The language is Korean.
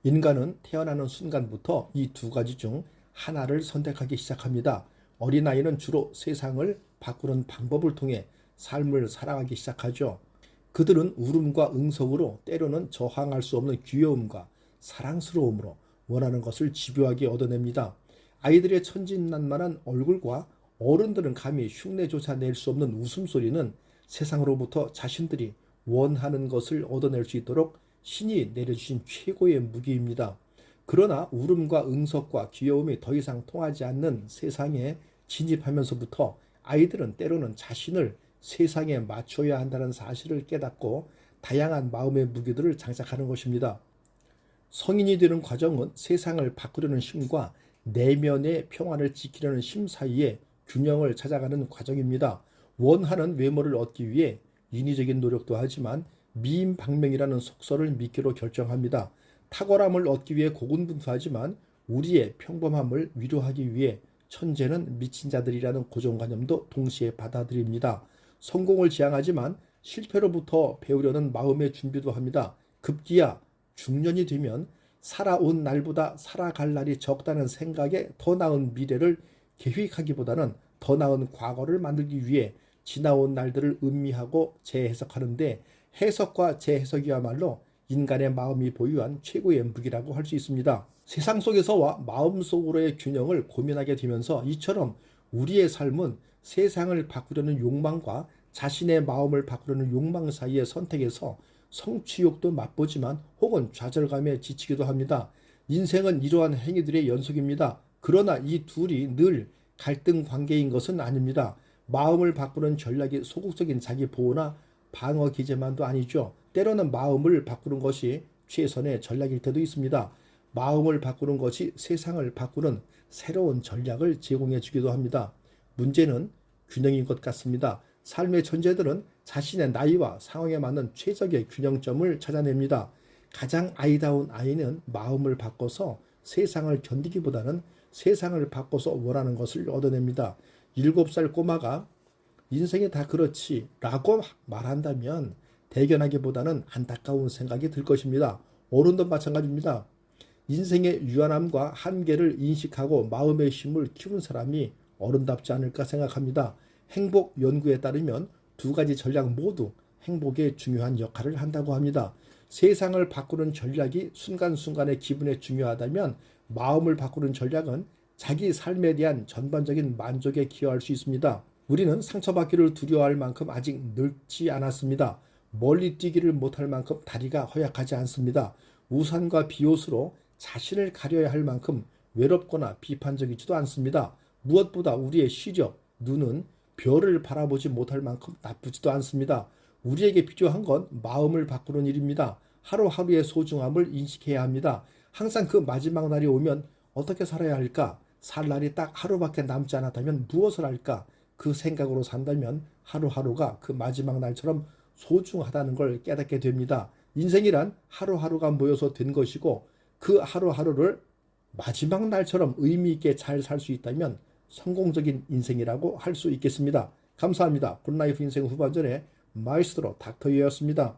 인간은 태어나는 순간부터 이 두 가지 중 하나를 선택하기 시작합니다. 어린아이는 주로 세상을 바꾸는 방법을 통해 삶을 살아가기 시작하죠. 그들은 울음과 응석으로 때로는 저항할 수 없는 귀여움과 사랑스러움으로 원하는 것을 집요하게 얻어냅니다. 아이들의 천진난만한 얼굴과 어른들은 감히 흉내조차 낼 수 없는 웃음소리는 세상으로부터 자신들이 원하는 것을 얻어낼 수 있도록 신이 내려주신 최고의 무기입니다. 그러나 울음과 응석과 귀여움이 더 이상 통하지 않는 세상에 진입하면서부터 아이들은 때로는 자신을 세상에 맞춰야 한다는 사실을 깨닫고 다양한 마음의 무기들을 장착하는 것입니다. 성인이 되는 과정은 세상을 바꾸려는 힘과 내면의 평화를 지키려는 힘 사이에 균형을 찾아가는 과정입니다. 원하는 외모를 얻기 위해 인위적인 노력도 하지만 미인방명이라는 속설을 미끼로 결정합니다. 탁월함을 얻기 위해 고군분투하지만 우리의 평범함을 위로하기 위해 천재는 미친 자들이라는 고정관념도 동시에 받아들입니다. 성공을 지향하지만 실패로부터 배우려는 마음의 준비도 합니다. 급기야 중년이 되면 살아온 날보다 살아갈 날이 적다는 생각에 더 나은 미래를 계획하기보다는 더 나은 과거를 만들기 위해 지나온 날들을 음미하고 재해석하는데 해석과 재해석이야말로 인간의 마음이 보유한 최고의 무기라고 할 수 있습니다. 세상 속에서와 마음 속으로의 균형을 고민하게 되면서 이처럼 우리의 삶은 세상을 바꾸려는 욕망과 자신의 마음을 바꾸려는 욕망 사이의 선택에서 성취욕도 맛보지만 혹은 좌절감에 지치기도 합니다. 인생은 이러한 행위들의 연속입니다. 그러나 이 둘이 늘 갈등 관계인 것은 아닙니다. 마음을 바꾸는 전략이 소극적인 자기 보호나 방어 기제만도 아니죠. 때로는 마음을 바꾸는 것이 최선의 전략일 때도 있습니다. 마음을 바꾸는 것이 세상을 바꾸는 새로운 전략을 제공해 주기도 합니다. 문제는 균형인 것 같습니다. 삶의 천재들은 자신의 나이와 상황에 맞는 최적의 균형점을 찾아냅니다. 가장 아이다운 아이는 마음을 바꿔서 세상을 견디기보다는 세상을 바꿔서 원하는 것을 얻어냅니다. 7살 꼬마가 인생이 다 그렇지 라고 말한다면 대견하기보다는 안타까운 생각이 들 것입니다. 어른도 마찬가지입니다. 인생의 유한함과 한계를 인식하고 마음의 힘을 키운 사람이 어른답지 않을까 생각합니다. 행복 연구에 따르면 두 가지 전략 모두 행복에 중요한 역할을 한다고 합니다. 세상을 바꾸는 전략이 순간순간의 기분에 중요하다면 마음을 바꾸는 전략은 자기 삶에 대한 전반적인 만족에 기여할 수 있습니다. 우리는 상처받기를 두려워할 만큼 아직 늙지 않았습니다. 멀리 뛰기를 못할 만큼 다리가 허약하지 않습니다. 우산과 비옷으로 자신을 가려야 할 만큼 외롭거나 비판적이지도 않습니다. 무엇보다 우리의 시력, 눈은 별을 바라보지 못할 만큼 나쁘지도 않습니다. 우리에게 필요한 건 마음을 바꾸는 일입니다. 하루하루의 소중함을 인식해야 합니다. 항상 그 마지막 날이 오면 어떻게 살아야 할까? 살 날이 딱 하루밖에 남지 않았다면 무엇을 할까? 그 생각으로 산다면 하루하루가 그 마지막 날처럼 소중하다는 걸 깨닫게 됩니다. 인생이란 하루하루가 모여서 된 것이고 그 하루하루를 마지막 날처럼 의미 있게 잘 살 수 있다면 성공적인 인생이라고 할 수 있겠습니다. 감사합니다. 굿라이프 인생 후반전의 마이스트로 닥터유였습니다.